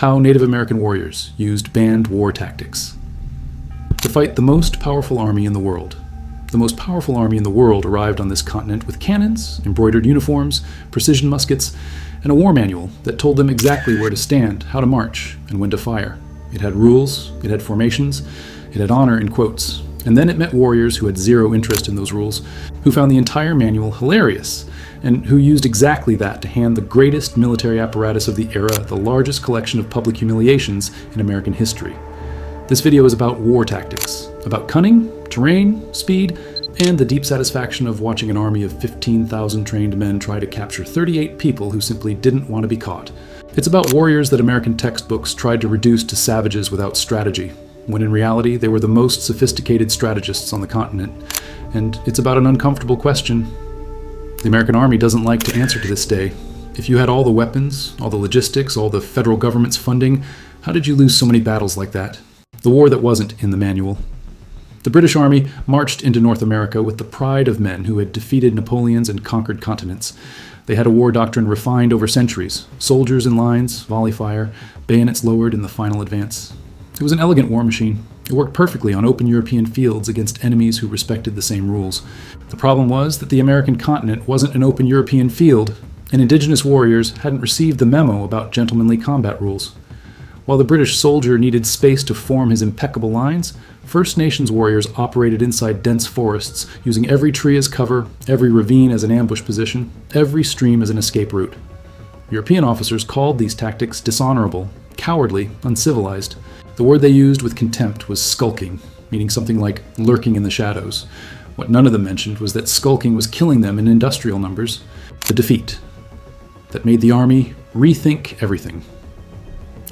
How Native American warriors used banned war tactics to fight the most powerful army in the world. The most powerful army in the world arrived on this continent with cannons, embroidered uniforms, precision muskets, and a war manual that told them exactly where to stand, how to march, and when to fire. It had rules, it had formations, it had honor in quotes. And then it met warriors who had zero interest in those rules, who found the entire manual hilarious, and who used exactly that to hand the greatest military apparatus of the era the largest collection of public humiliations in American history. This video is about war tactics, about cunning, terrain, speed, and the deep satisfaction of watching an army of 15,000 trained men try to capture 38 people who simply didn't want to be caught. It's about warriors that American textbooks tried to reduce to savages without strategy, when in reality they were the most sophisticated strategists on the continent. And it's about an uncomfortable question. The American Army doesn't like to answer to this day. If you had all the weapons, all the logistics, all the federal government's funding, how did you lose so many battles like that? The war that wasn't in the manual. The British Army marched into North America with the pride of men who had defeated Napoleons and conquered continents. They had a war doctrine refined over centuries, soldiers in lines, volley fire, bayonets lowered in the final advance. It was an elegant war machine. It worked perfectly on open European fields against enemies who respected the same rules. The problem was that the American continent wasn't an open European field, and indigenous warriors hadn't received the memo about gentlemanly combat rules. While the British soldier needed space to form his impeccable lines, First Nations warriors operated inside dense forests, using every tree as cover, every ravine as an ambush position, every stream as an escape route. European officers called these tactics dishonorable, cowardly, uncivilized. The word they used with contempt was skulking, meaning something like lurking in the shadows. What none of them mentioned was that skulking was killing them in industrial numbers. The defeat that made the army rethink everything.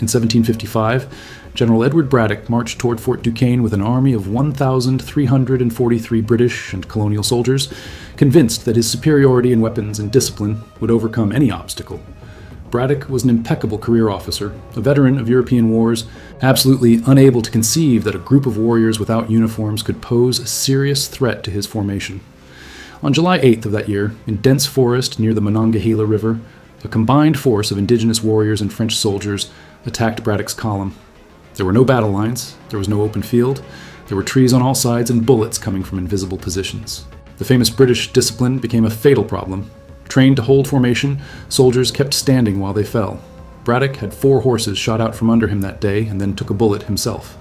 In 1755, General Edward Braddock marched toward Fort Duquesne with an army of 1,343 British and colonial soldiers, convinced that his superiority in weapons and discipline would overcome any obstacle. Braddock was an impeccable career officer, a veteran of European wars, absolutely unable to conceive that a group of warriors without uniforms could pose a serious threat to his formation. On July 8th of that year, in dense forest near the Monongahela River, a combined force of indigenous warriors and French soldiers attacked Braddock's column. There were no battle lines, there was no open field, there were trees on all sides and bullets coming from invisible positions. The famous British discipline became a fatal problem. Trained to hold formation, soldiers kept standing while they fell. Braddock had 4 horses shot out from under him that day and then took a bullet himself.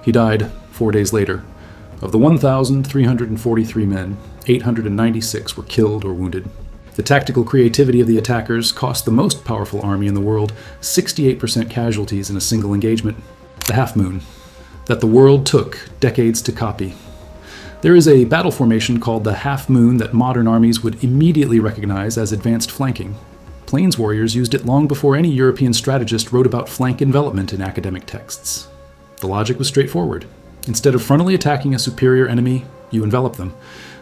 He died 4 days later. Of the 1,343 men, 896 were killed or wounded. The tactical creativity of the attackers cost the most powerful army in the world 68% casualties in a single engagement. The half moon, that the world took decades to copy. There is a battle formation called the half moon that modern armies would immediately recognize as advanced flanking. Plains warriors used it long before any European strategist wrote about flank envelopment in academic texts. The logic was straightforward. Instead of frontally attacking a superior enemy, you envelop them.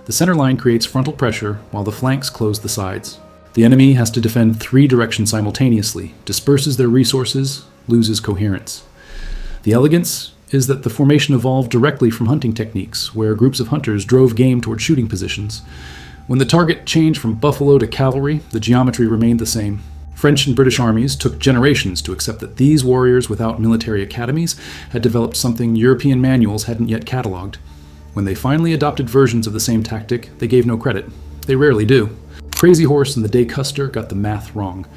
The center line creates frontal pressure while the flanks close the sides. The enemy has to defend 3 directions simultaneously, disperses their resources, loses coherence. The elegance is that the formation evolved directly from hunting techniques, where groups of hunters drove game toward shooting positions. When the target changed from buffalo to cavalry, the geometry remained the same. French and British armies took generations to accept that these warriors without military academies had developed something European manuals hadn't yet catalogued. When they finally adopted versions of the same tactic, they gave no credit. They rarely do. Crazy Horse and the day Custer got the math wrong.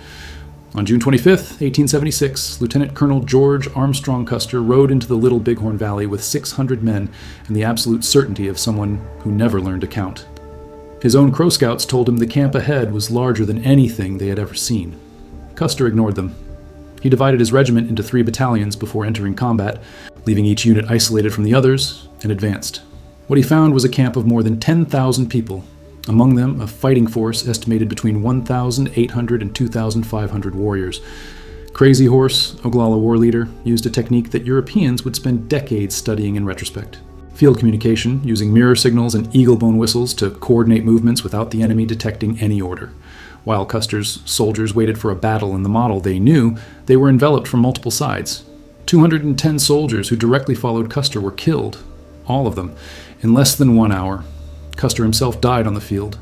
On June 25, 1876, Lieutenant Colonel George Armstrong Custer rode into the Little Bighorn Valley with 600 men and the absolute certainty of someone who never learned to count. His own Crow Scouts told him the camp ahead was larger than anything they had ever seen. Custer ignored them. He divided his regiment into 3 battalions before entering combat, leaving each unit isolated from the others, and advanced. What he found was a camp of more than 10,000 people, among them a fighting force estimated between 1,800 and 2,500 warriors. Crazy Horse, Oglala war leader, used a technique that Europeans would spend decades studying in retrospect. Field communication, using mirror signals and eagle-bone whistles to coordinate movements without the enemy detecting any order. While Custer's soldiers waited for a battle in the model they knew, they were enveloped from multiple sides. 210 soldiers who directly followed Custer were killed, all of them, in less than 1 hour. Custer himself died on the field.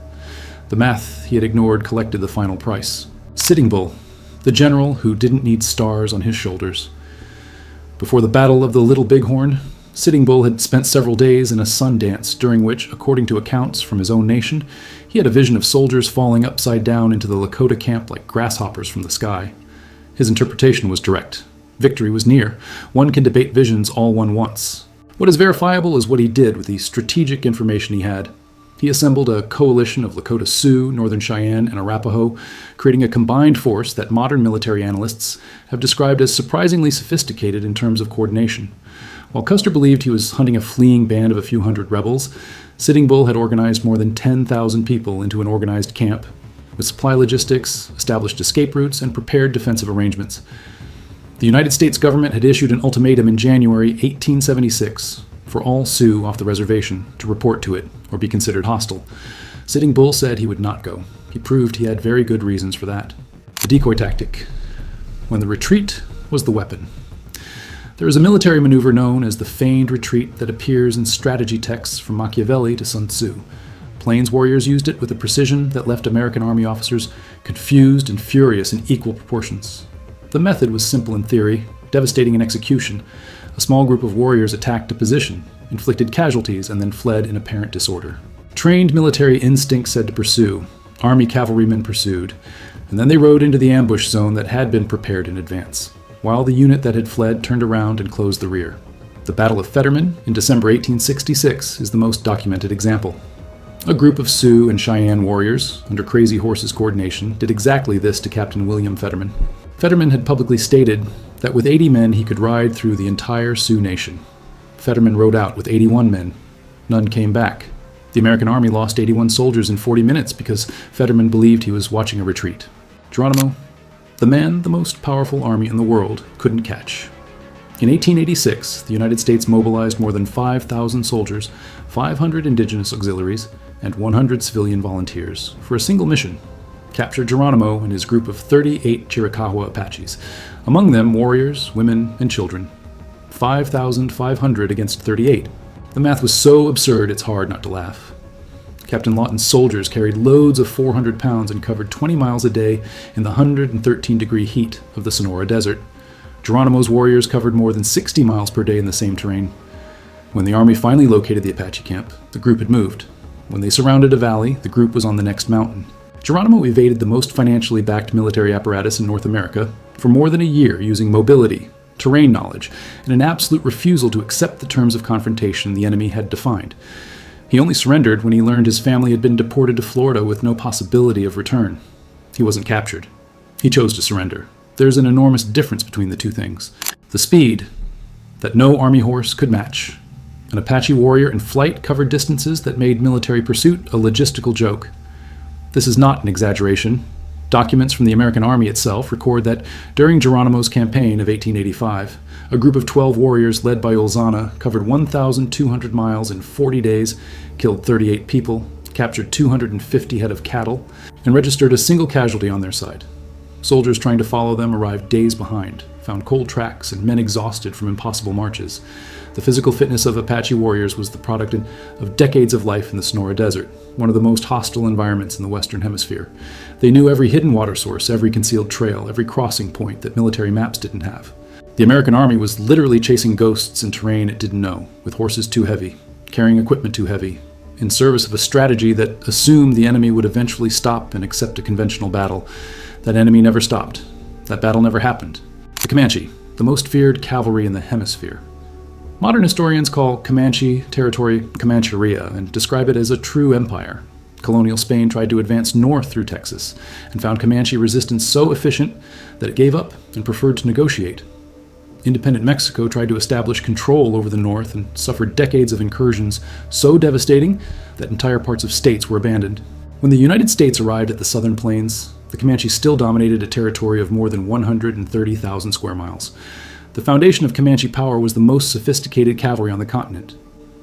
The math he had ignored collected the final price. Sitting Bull, the general who didn't need stars on his shoulders. Before the Battle of the Little Bighorn, Sitting Bull had spent several days in a sun dance, during which, according to accounts from his own nation, he had a vision of soldiers falling upside down into the Lakota camp like grasshoppers from the sky. His interpretation was direct. Victory was near. One can debate visions all one wants. What is verifiable is what he did with the strategic information he had. He assembled a coalition of Lakota Sioux, Northern Cheyenne, and Arapaho, creating a combined force that modern military analysts have described as surprisingly sophisticated in terms of coordination. While Custer believed he was hunting a fleeing band of a few hundred rebels, Sitting Bull had organized more than 10,000 people into an organized camp, with supply logistics, established escape routes, and prepared defensive arrangements. The United States government had issued an ultimatum in January 1876 for all Sioux off the reservation to report to it or be considered hostile. Sitting Bull said he would not go. He proved he had very good reasons for that. The decoy tactic, when the retreat was the weapon. There is a military maneuver known as the feigned retreat that appears in strategy texts from Machiavelli to Sun Tzu. Plains warriors used it with a precision that left American army officers confused and furious in equal proportions. The method was simple in theory, devastating in execution. A small group of warriors attacked a position, inflicted casualties, and then fled in apparent disorder. Trained military instinct said to pursue. Army cavalrymen pursued, and then they rode into the ambush zone that had been prepared in advance, while the unit that had fled turned around and closed the rear. The Battle of Fetterman in December 1866 is the most documented example. A group of Sioux and Cheyenne warriors, under Crazy Horse's coordination, did exactly this to Captain William Fetterman. Fetterman had publicly stated that with 80 men he could ride through the entire Sioux nation. Fetterman rode out with 81 men. None came back. The American army lost 81 soldiers in 40 minutes because Fetterman believed he was watching a retreat. Geronimo, the man the most powerful army in the world couldn't catch. In 1886, the United States mobilized more than 5,000 soldiers, 500 indigenous auxiliaries, and 100 civilian volunteers for a single mission: capture Geronimo and his group of 38 Chiricahua Apaches, among them warriors, women, and children. 5,500 against 38. The math was so absurd it's hard not to laugh. Captain Lawton's soldiers carried loads of 400 pounds and covered 20 miles a day in the 113-degree heat of the Sonora Desert. Geronimo's warriors covered more than 60 miles per day in the same terrain. When the army finally located the Apache camp, the group had moved. When they surrounded a valley, the group was on the next mountain. Geronimo evaded the most financially backed military apparatus in North America for more than a year using mobility, terrain knowledge, and an absolute refusal to accept the terms of confrontation the enemy had defined. He only surrendered when he learned his family had been deported to Florida with no possibility of return. He wasn't captured. He chose to surrender. There's an enormous difference between the two things. The speed that no army horse could match. An Apache warrior in flight covered distances that made military pursuit a logistical joke. This is not an exaggeration. Documents from the American Army itself record that during Geronimo's campaign of 1885, a group of 12 warriors led by Olzana covered 1,200 miles in 40 days, killed 38 people, captured 250 head of cattle, and registered a single casualty on their side. Soldiers trying to follow them arrived days behind, found cold tracks, and men exhausted from impossible marches. The physical fitness of Apache warriors was the product of decades of life in the Sonora Desert, one of the most hostile environments in the Western Hemisphere. They knew every hidden water source, every concealed trail, every crossing point that military maps didn't have. The American Army was literally chasing ghosts in terrain it didn't know, with horses too heavy, carrying equipment too heavy, in service of a strategy that assumed the enemy would eventually stop and accept a conventional battle. That enemy never stopped. That battle never happened. The Comanche, the most feared cavalry in the hemisphere. Modern historians call Comanche territory Comancheria and describe it as a true empire. Colonial Spain tried to advance north through Texas and found Comanche resistance so efficient that it gave up and preferred to negotiate. Independent Mexico tried to establish control over the north and suffered decades of incursions so devastating that entire parts of states were abandoned. When the United States arrived at the southern plains, the Comanche still dominated a territory of more than 130,000 square miles. The foundation of Comanche power was the most sophisticated cavalry on the continent.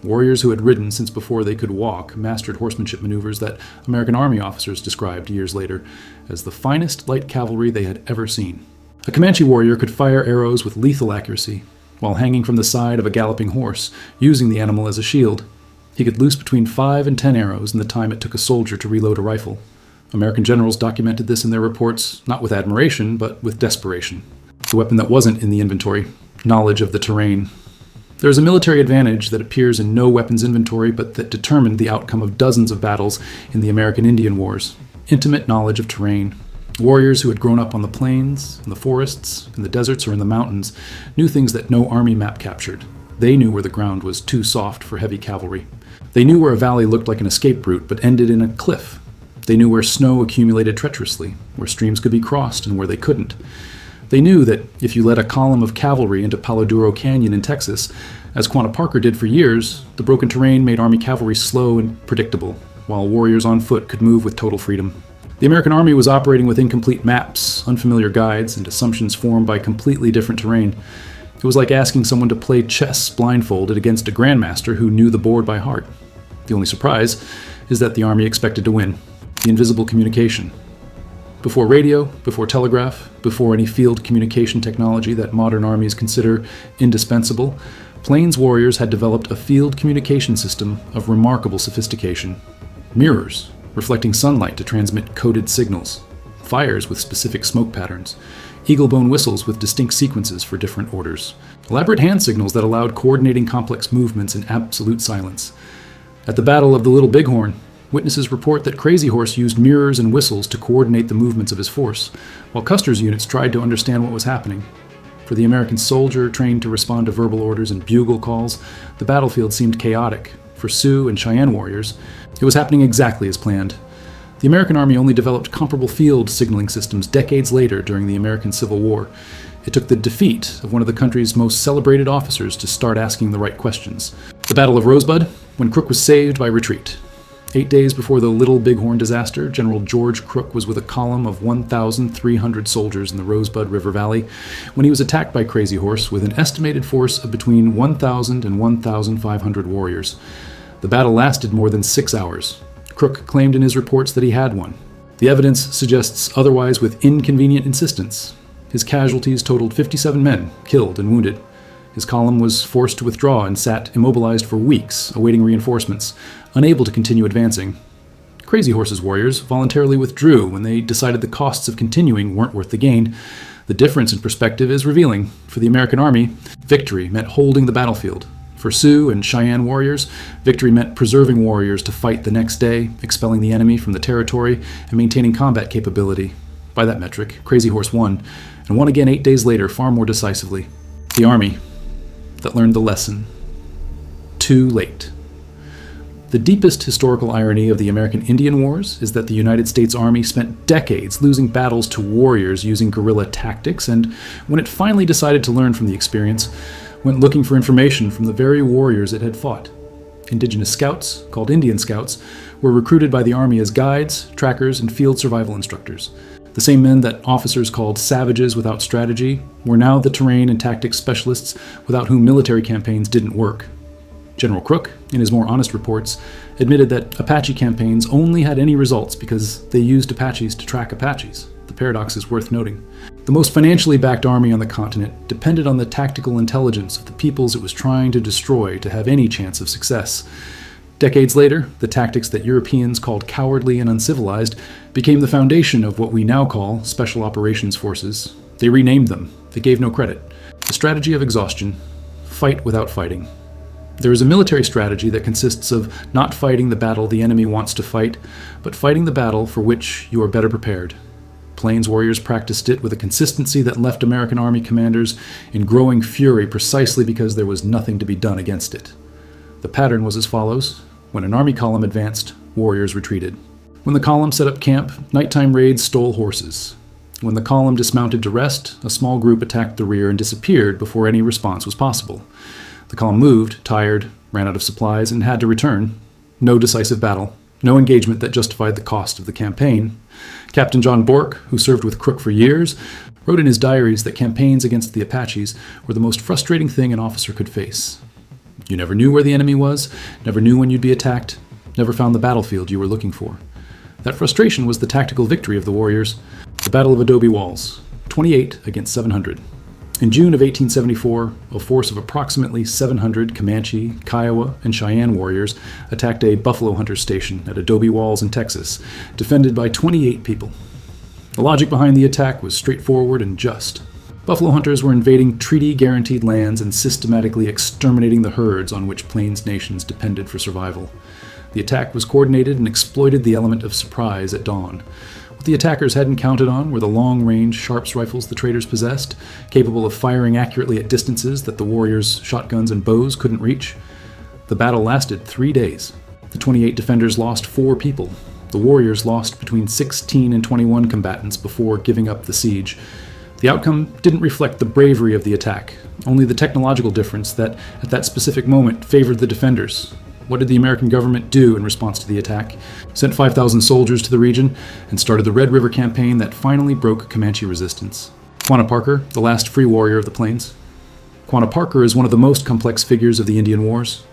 Warriors who had ridden since before they could walk mastered horsemanship maneuvers that American Army officers described years later as the finest light cavalry they had ever seen. A Comanche warrior could fire arrows with lethal accuracy while hanging from the side of a galloping horse, using the animal as a shield. He could loose between 5 and 10 arrows in the time it took a soldier to reload a rifle. American generals documented this in their reports, not with admiration, but with desperation. The weapon that wasn't in the inventory: knowledge of the terrain. There is a military advantage that appears in no weapons inventory, but that determined the outcome of dozens of battles in the American Indian Wars: intimate knowledge of terrain. Warriors who had grown up on the plains, in the forests, in the deserts, or in the mountains knew things that no army map captured. They knew where the ground was too soft for heavy cavalry. They knew where a valley looked like an escape route but ended in a cliff. They knew where snow accumulated treacherously, where streams could be crossed and where they couldn't. They knew that if you led a column of cavalry into Palo Duro Canyon in Texas, as Quanah Parker did for years, the broken terrain made Army cavalry slow and predictable, while warriors on foot could move with total freedom. The American Army was operating with incomplete maps, unfamiliar guides, and assumptions formed by completely different terrain. It was like asking someone to play chess blindfolded against a grandmaster who knew the board by heart. The only surprise is that the Army expected to win. The invisible communication. Before radio, before telegraph, before any field communication technology that modern armies consider indispensable, Plains warriors had developed a field communication system of remarkable sophistication. Mirrors, reflecting sunlight to transmit coded signals. Fires with specific smoke patterns. Eagle-bone whistles with distinct sequences for different orders. Elaborate hand signals that allowed coordinating complex movements in absolute silence. At the Battle of the Little Bighorn, witnesses report that Crazy Horse used mirrors and whistles to coordinate the movements of his force, while Custer's units tried to understand what was happening. For the American soldier trained to respond to verbal orders and bugle calls, the battlefield seemed chaotic. For Sioux and Cheyenne warriors, it was happening exactly as planned. The American Army only developed comparable field signaling systems decades later during the American Civil War. It took the defeat of one of the country's most celebrated officers to start asking the right questions. The Battle of Rosebud, when Crook was saved by retreat. 8 days before the Little Bighorn disaster, General George Crook was with a column of 1,300 soldiers in the Rosebud River Valley when he was attacked by Crazy Horse with an estimated force of between 1,000 and 1,500 warriors. The battle lasted more than 6 hours. Crook claimed in his reports that he had won. The evidence suggests otherwise with inconvenient insistence. His casualties totaled 57 men, killed and wounded. His column was forced to withdraw and sat immobilized for weeks, awaiting reinforcements, unable to continue advancing. Crazy Horse's warriors voluntarily withdrew when they decided the costs of continuing weren't worth the gain. The difference in perspective is revealing. For the American Army, victory meant holding the battlefield. For Sioux and Cheyenne warriors, victory meant preserving warriors to fight the next day, expelling the enemy from the territory, and maintaining combat capability. By that metric, Crazy Horse won, and won again 8 days later, far more decisively. The Army that learned the lesson. Too late. The deepest historical irony of the American Indian Wars is that the United States Army spent decades losing battles to warriors using guerrilla tactics, and when it finally decided to learn from the experience, went looking for information from the very warriors it had fought. Indigenous scouts, called Indian Scouts, were recruited by the Army as guides, trackers, and field survival instructors. The same men that officers called savages without strategy were now the terrain and tactics specialists without whom military campaigns didn't work. General Crook, in his more honest reports, admitted that Apache campaigns only had any results because they used Apaches to track Apaches. The paradox is worth noting. The most financially backed army on the continent depended on the tactical intelligence of the peoples it was trying to destroy to have any chance of success. Decades later, the tactics that Europeans called cowardly and uncivilized became the foundation of what we now call Special Operations Forces. They renamed them. They gave no credit. The strategy of exhaustion. Fight without fighting. There is a military strategy that consists of not fighting the battle the enemy wants to fight, but fighting the battle for which you are better prepared. Plains warriors practiced it with a consistency that left American Army commanders in growing fury precisely because there was nothing to be done against it. The pattern was as follows. When an army column advanced, warriors retreated. When the column set up camp, nighttime raids stole horses. When the column dismounted to rest, a small group attacked the rear and disappeared before any response was possible. The column moved, tired, ran out of supplies, and had to return. No decisive battle. No engagement that justified the cost of the campaign. Captain John Bork, who served with Crook for years, wrote in his diaries that campaigns against the Apaches were the most frustrating thing an officer could face. You never knew where the enemy was, never knew when you'd be attacked, never found the battlefield you were looking for. That frustration was the tactical victory of the warriors. The Battle of Adobe Walls, 28 against 700. In June of 1874, a force of approximately 700 Comanche, Kiowa, and Cheyenne warriors attacked a buffalo hunter station at Adobe Walls in Texas, defended by 28 people. The logic behind the attack was straightforward and just. Buffalo hunters were invading treaty-guaranteed lands and systematically exterminating the herds on which Plains nations depended for survival. The attack was coordinated and exploited the element of surprise at dawn. What the attackers hadn't counted on were the long-range Sharps rifles the traders possessed, capable of firing accurately at distances that the warriors' shotguns and bows couldn't reach. The battle lasted 3 days. The 28 defenders lost 4 people. The warriors lost between 16 and 21 combatants before giving up the siege. The outcome didn't reflect the bravery of the attack, only the technological difference that, at that specific moment, favored the defenders. What did the American government do in response to the attack? Sent 5,000 soldiers to the region and started the Red River Campaign that finally broke Comanche resistance. Quanah Parker, the last free warrior of the Plains. Quanah Parker is one of the most complex figures of the Indian Wars.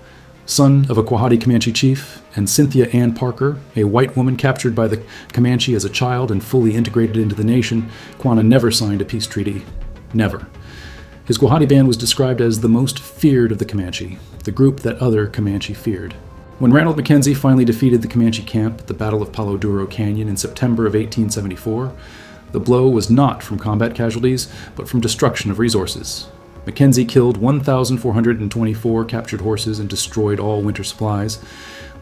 Son of a Quahati Comanche chief, and Cynthia Ann Parker, a white woman captured by the Comanche as a child and fully integrated into the nation, Quanah never signed a peace treaty. Never. His Quahati band was described as the most feared of the Comanche, the group that other Comanche feared. When Ranald Mackenzie finally defeated the Comanche camp at the Battle of Palo Duro Canyon in September of 1874, the blow was not from combat casualties, but from destruction of resources. Mackenzie killed 1,424 captured horses and destroyed all winter supplies.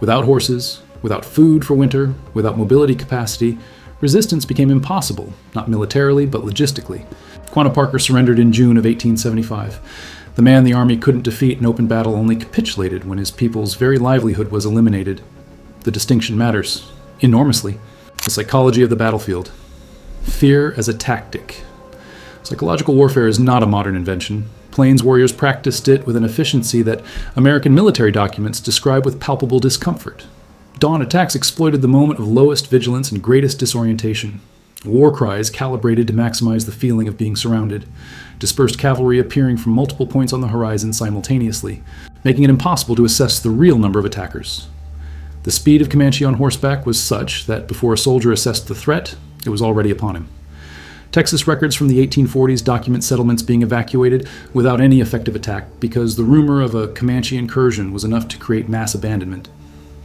Without horses, without food for winter, without mobility capacity, resistance became impossible, not militarily, but logistically. Quanah Parker surrendered in June of 1875. The man the army couldn't defeat in open battle only capitulated when his people's very livelihood was eliminated. The distinction matters, enormously. The psychology of the battlefield. Fear as a tactic. Psychological warfare is not a modern invention. Plains warriors practiced it with an efficiency that American military documents describe with palpable discomfort. Dawn attacks exploited the moment of lowest vigilance and greatest disorientation. War cries calibrated to maximize the feeling of being surrounded. Dispersed cavalry appearing from multiple points on the horizon simultaneously, making it impossible to assess the real number of attackers. The speed of Comanche on horseback was such that before a soldier assessed the threat, it was already upon him. Texas records from the 1840s document settlements being evacuated without any effective attack because the rumor of a Comanche incursion was enough to create mass abandonment.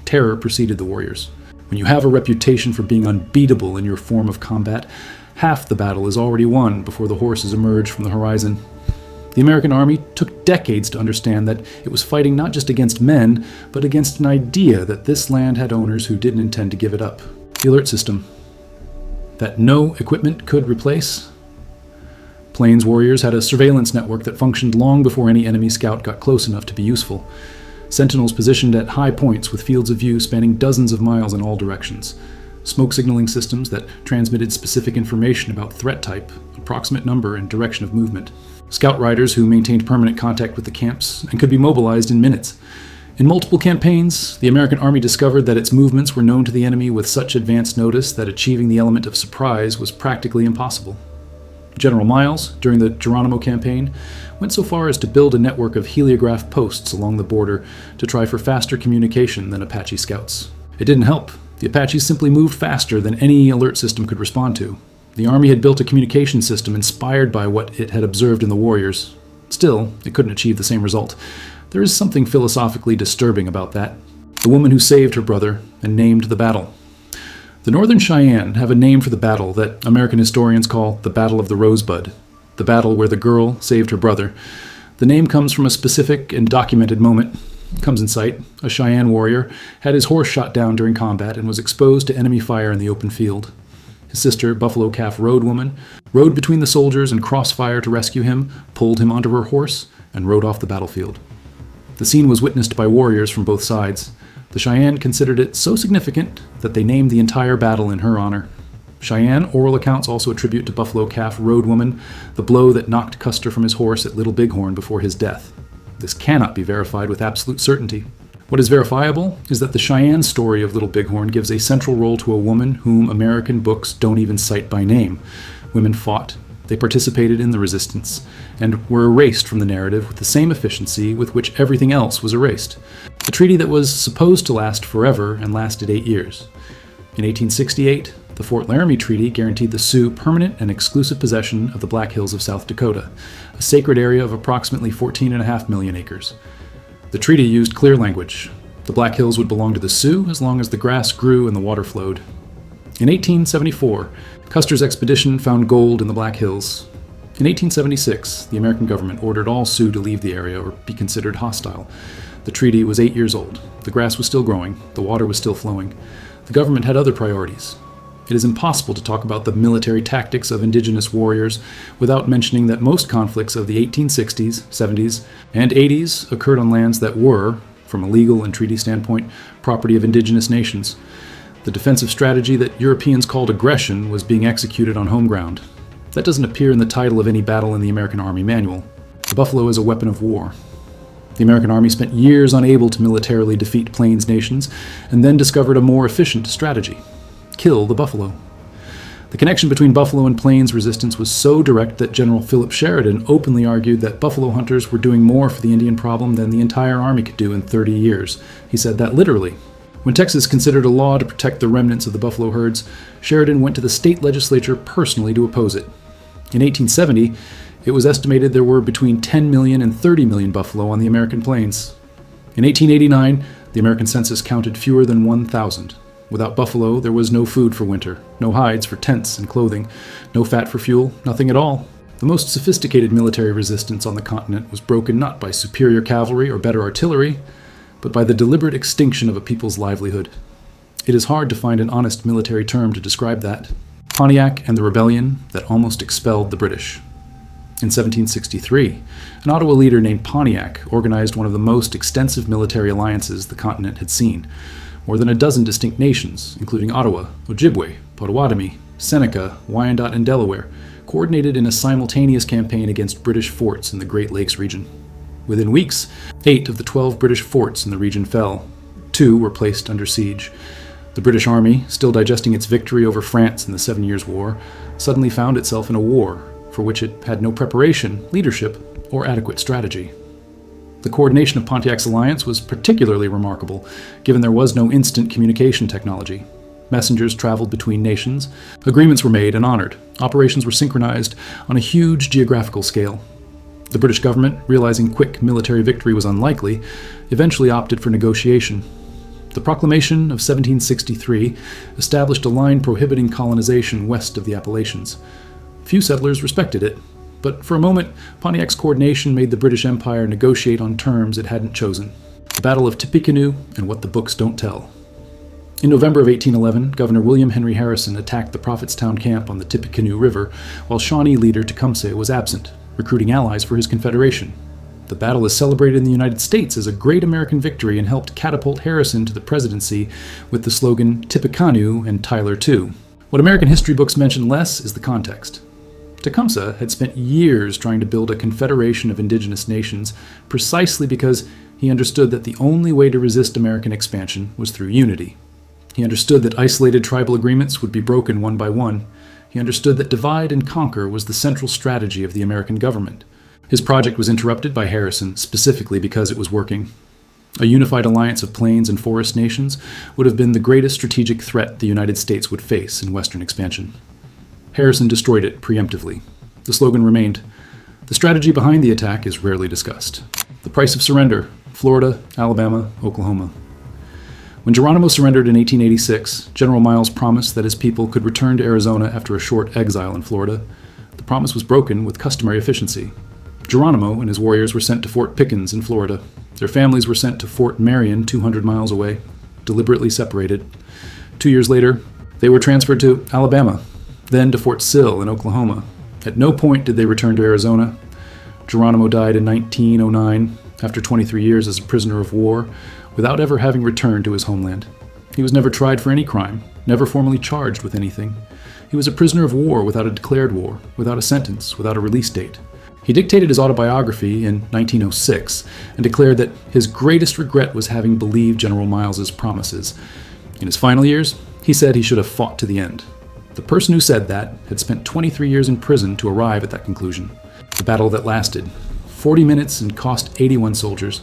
Terror preceded the warriors. When you have a reputation for being unbeatable in your form of combat, half the battle is already won before the horses emerge from the horizon. The American army took decades to understand that it was fighting not just against men, but against an idea that this land had owners who didn't intend to give it up. The alert system that no equipment could replace. Plains warriors had a surveillance network that functioned long before any enemy scout got close enough to be useful. Sentinels positioned at high points with fields of view spanning dozens of miles in all directions. Smoke signaling systems that transmitted specific information about threat type, approximate number, and direction of movement. Scout riders who maintained permanent contact with the camps and could be mobilized in minutes. In multiple campaigns, the American Army discovered that its movements were known to the enemy with such advance notice that achieving the element of surprise was practically impossible. General Miles, during the Geronimo campaign, went so far as to build a network of heliograph posts along the border to try for faster communication than Apache scouts. It didn't help. The Apaches simply moved faster than any alert system could respond to. The Army had built a communication system inspired by what it had observed in the warriors. Still, it couldn't achieve the same result. There is something philosophically disturbing about that. The woman who saved her brother and named the battle. The Northern Cheyenne have a name for the battle that American historians call the Battle of the Rosebud, the battle where the girl saved her brother. The name comes from a specific and documented moment. It comes in sight. A Cheyenne warrior had his horse shot down during combat and was exposed to enemy fire in the open field. His sister, Buffalo Calf Road Woman, rode between the soldiers and crossfire to rescue him, pulled him onto her horse, and rode off the battlefield. The scene was witnessed by warriors from both sides. The Cheyenne considered it so significant that they named the entire battle in her honor. Cheyenne oral accounts also attribute to Buffalo Calf Road Woman the blow that knocked Custer from his horse at Little Bighorn before his death. This cannot be verified with absolute certainty. What is verifiable is that the Cheyenne story of Little Bighorn gives a central role to a woman whom American books don't even cite by name. Women fought, they participated in the resistance, and were erased from the narrative with the same efficiency with which everything else was erased. A treaty that was supposed to last forever and lasted 8 years. In 1868, The Fort Laramie Treaty guaranteed the Sioux permanent and exclusive possession of the Black Hills of South Dakota, a sacred area of approximately 14.5 million acres. The treaty used clear language. The Black Hills would belong to the Sioux as long as the grass grew and the water flowed. In 1874, Custer's expedition found gold in the Black Hills. In 1876, the American government ordered all Sioux to leave the area or be considered hostile. The treaty was 8 years old. The grass was still growing. The water was still flowing. The government had other priorities. It is impossible to talk about the military tactics of indigenous warriors without mentioning that most conflicts of the 1860s, 70s, and 80s occurred on lands that were, from a legal and treaty standpoint, property of indigenous nations. The defensive strategy that Europeans called aggression was being executed on home ground. That doesn't appear in the title of any battle in the American Army manual. The buffalo is a weapon of war. The American Army spent years unable to militarily defeat Plains nations, and then discovered a more efficient strategy: kill the buffalo. The connection between buffalo and Plains resistance was so direct that General Philip Sheridan openly argued that buffalo hunters were doing more for the Indian problem than the entire Army could do in 30 years. He said that literally. When Texas considered a law to protect the remnants of the buffalo herds, Sheridan went to the state legislature personally to oppose it. In 1870, it was estimated there were between 10 million and 30 million buffalo on the American plains. In 1889, the American census counted fewer than 1,000. Without buffalo, there was no food for winter, no hides for tents and clothing, no fat for fuel, nothing at all. The most sophisticated military resistance on the continent was broken not by superior cavalry or better artillery, but by the deliberate extinction of a people's livelihood. It is hard to find an honest military term to describe that. Pontiac and the rebellion that almost expelled the British. In 1763, an Ottawa leader named Pontiac organized one of the most extensive military alliances the continent had seen. More than a dozen distinct nations, including Ottawa, Ojibwe, Potawatomi, Seneca, Wyandot, and Delaware, coordinated in a simultaneous campaign against British forts in the Great Lakes region. Within weeks, 8 of the 12 British forts in the region fell. 2 were placed under siege. The British Army, still digesting its victory over France in the 7 Years' War, suddenly found itself in a war for which it had no preparation, leadership, or adequate strategy. The coordination of Pontiac's alliance was particularly remarkable, given there was no instant communication technology. Messengers traveled between nations, agreements were made and honored, operations were synchronized on a huge geographical scale. The British government, realizing quick military victory was unlikely, eventually opted for negotiation. The Proclamation of 1763 established a line prohibiting colonization west of the Appalachians. Few settlers respected it, but for a moment, Pontiac's coordination made the British Empire negotiate on terms it hadn't chosen. The Battle of Tippecanoe and what the books don't tell. In November of 1811, Governor William Henry Harrison attacked the Prophetstown camp on the Tippecanoe River, while Shawnee leader Tecumseh was absent, recruiting allies for his confederation. The battle is celebrated in the United States as a great American victory and helped catapult Harrison to the presidency with the slogan Tippecanoe and Tyler too. What American history books mention less is the context. Tecumseh had spent years trying to build a confederation of indigenous nations precisely because he understood that the only way to resist American expansion was through unity. He understood that isolated tribal agreements would be broken one by one. He understood that divide and conquer was the central strategy of the American government. His project was interrupted by Harrison specifically because it was working. A unified alliance of plains and forest nations would have been the greatest strategic threat the United States would face in Western expansion. Harrison destroyed it preemptively. The slogan remained. The strategy behind the attack is rarely discussed. The price of surrender: Florida, Alabama, Oklahoma. When Geronimo surrendered in 1886, General Miles promised that his people could return to Arizona after a short exile in Florida. The promise was broken with customary efficiency. Geronimo and his warriors were sent to Fort Pickens in Florida. Their families were sent to Fort Marion, 200 miles away, deliberately separated. 2 years later, they were transferred to Alabama, then to Fort Sill in Oklahoma. At no point did they return to Arizona. Geronimo died in 1909, after 23 years as a prisoner of war, without ever having returned to his homeland. He was never tried for any crime, never formally charged with anything. He was a prisoner of war without a declared war, without a sentence, without a release date. He dictated his autobiography in 1906 and declared that his greatest regret was having believed General Miles's promises. In his final years, he said he should have fought to the end. The person who said that had spent 23 years in prison to arrive at that conclusion. The battle that lasted 40 minutes and cost 81 soldiers.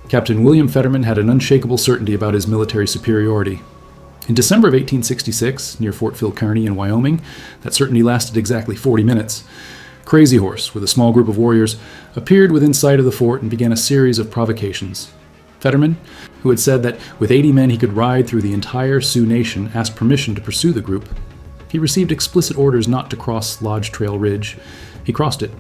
Captain William Fetterman had an unshakable certainty about his military superiority. In December of 1866, near Fort Phil Kearny in Wyoming, that certainty lasted exactly 40 minutes. Crazy Horse, with a small group of warriors, appeared within sight of the fort and began a series of provocations. Fetterman, who had said that with 80 men he could ride through the entire Sioux Nation, asked permission to pursue the group. He received explicit orders not to cross Lodge Trail Ridge. He crossed it.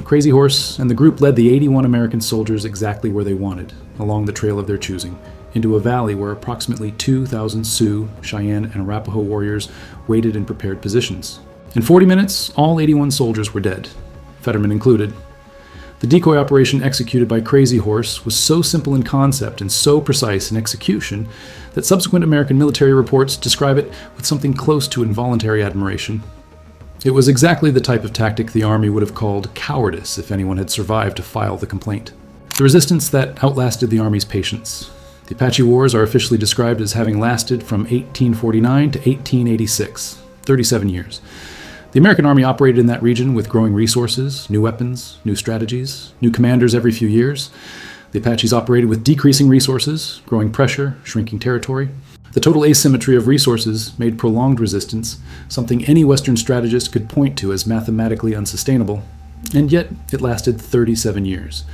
Crazy Horse and the group led the 81 American soldiers exactly where they wanted, along the trail of their choosing, into a valley where approximately 2,000 Sioux, Cheyenne, and Arapaho warriors waited in prepared positions. In 40 minutes, all 81 soldiers were dead, Fetterman included. The decoy operation executed by Crazy Horse was so simple in concept and so precise in execution that subsequent American military reports describe it with something close to involuntary admiration. It was exactly the type of tactic the Army would have called cowardice if anyone had survived to file the complaint. The resistance that outlasted the Army's patience. The Apache Wars are officially described as having lasted from 1849 to 1886, 37 years. The American Army operated in that region with growing resources, new weapons, new strategies, new commanders every few years. The Apaches operated with decreasing resources, growing pressure, shrinking territory. The total asymmetry of resources made prolonged resistance something any Western strategist could point to as mathematically unsustainable, and yet it lasted 37 years.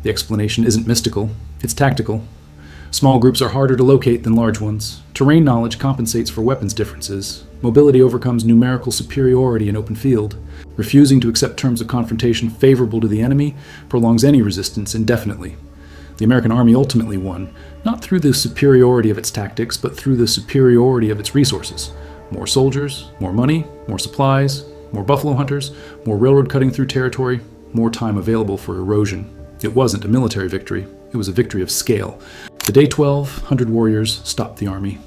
The explanation isn't mystical, it's tactical. Small groups are harder to locate than large ones. Terrain knowledge compensates for weapons differences. Mobility overcomes numerical superiority in open field. Refusing to accept terms of confrontation favorable to the enemy prolongs any resistance indefinitely. The American Army ultimately won, not through the superiority of its tactics, but through the superiority of its resources. More soldiers, more money, more supplies, more buffalo hunters, more railroad cutting through territory, more time available for erosion. It wasn't a military victory. It was a victory of scale. The day 1,200 warriors stopped the Army.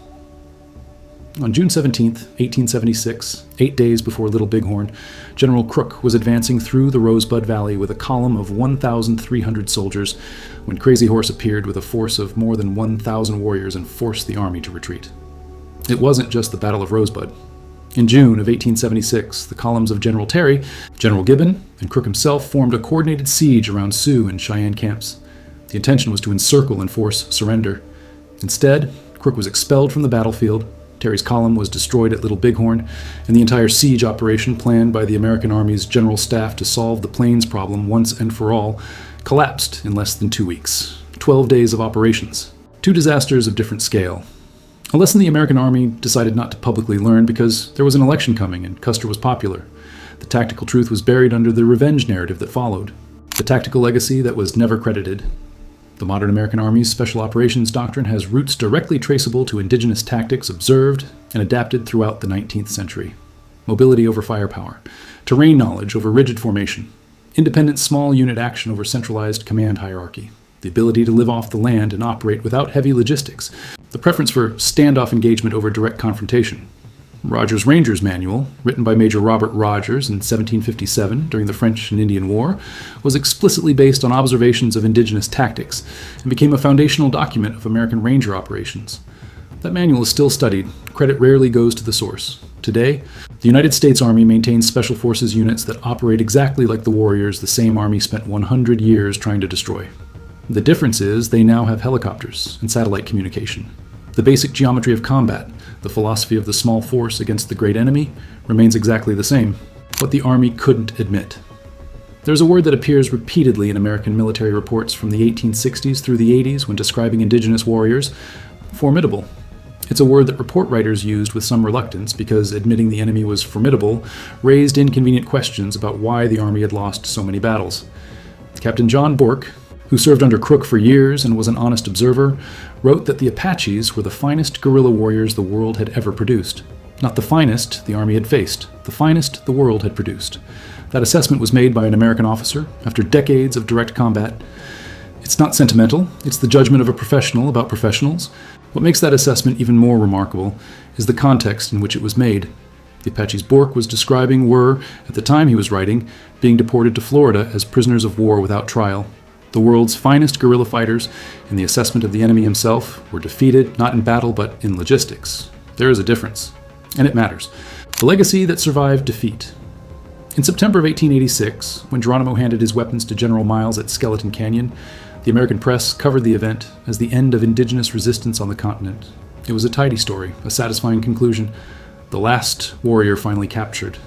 On June 17, 1876, 8 days before Little Bighorn, General Crook was advancing through the Rosebud Valley with a column of 1,300 soldiers when Crazy Horse appeared with a force of more than 1,000 warriors and forced the Army to retreat. It wasn't just the Battle of Rosebud. In June of 1876, the columns of General Terry, General Gibbon, and Crook himself formed a coordinated siege around Sioux and Cheyenne camps. The intention was to encircle and force surrender. Instead, Crook was expelled from the battlefield, Terry's column was destroyed at Little Bighorn, and the entire siege operation planned by the American Army's General Staff to solve the Plains problem once and for all collapsed in less than 2 weeks. 12 days of operations. Two disasters of different scale. A lesson the American Army decided not to publicly learn because there was an election coming and Custer was popular. The tactical truth was buried under the revenge narrative that followed. The tactical legacy that was never credited. The modern American Army's Special Operations Doctrine has roots directly traceable to indigenous tactics observed and adapted throughout the 19th century. Mobility over firepower, terrain knowledge over rigid formation, independent small unit action over centralized command hierarchy, the ability to live off the land and operate without heavy logistics, the preference for standoff engagement over direct confrontation. Rogers' Rangers Manual, written by Major Robert Rogers in 1757 during the French and Indian War, was explicitly based on observations of indigenous tactics and became a foundational document of American Ranger operations. That manual is still studied. Credit rarely goes to the source. Today, the United States Army maintains special forces units that operate exactly like the warriors the same army spent 100 years trying to destroy. The difference is they now have helicopters and satellite communication. The basic geometry of combat, the philosophy of the small force against the great enemy, remains exactly the same. What the Army couldn't admit. There's a word that appears repeatedly in American military reports from the 1860s through the 80s when describing indigenous warriors: formidable. It's a word that report writers used with some reluctance because admitting the enemy was formidable raised inconvenient questions about why the Army had lost so many battles. Captain John Bourke, who served under Crook for years and was an honest observer, wrote that the Apaches were the finest guerrilla warriors the world had ever produced. Not the finest the Army had faced, the finest the world had produced. That assessment was made by an American officer after decades of direct combat. It's not sentimental, it's the judgment of a professional about professionals. What makes that assessment even more remarkable is the context in which it was made. The Apaches Bourke was describing were, at the time he was writing, being deported to Florida as prisoners of war without trial. The world's finest guerrilla fighters, in the assessment of the enemy himself, were defeated not in battle but in logistics. There is a difference, and it matters. The legacy that survived defeat. In September of 1886, when Geronimo handed his weapons to General Miles at Skeleton Canyon, the American press covered the event as the end of indigenous resistance on the continent. It was a tidy story, a satisfying conclusion. The last warrior finally captured.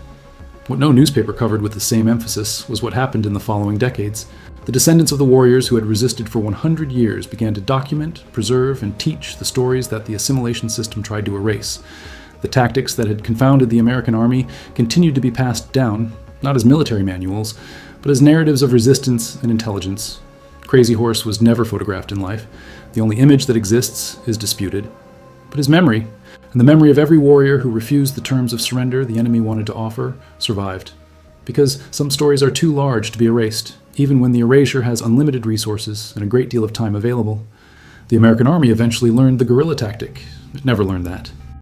What no newspaper covered with the same emphasis was what happened in the following decades. The descendants of the warriors who had resisted for 100 years began to document, preserve, and teach the stories that the assimilation system tried to erase. The tactics that had confounded the American army continued to be passed down, not as military manuals, but as narratives of resistance and intelligence. Crazy Horse was never photographed in life. The only image that exists is disputed. But his memory, and the memory of every warrior who refused the terms of surrender the enemy wanted to offer, survived. Because some stories are too large to be erased, even when the erasure has unlimited resources and a great deal of time available. The American army eventually learned the guerrilla tactic. It never learned that.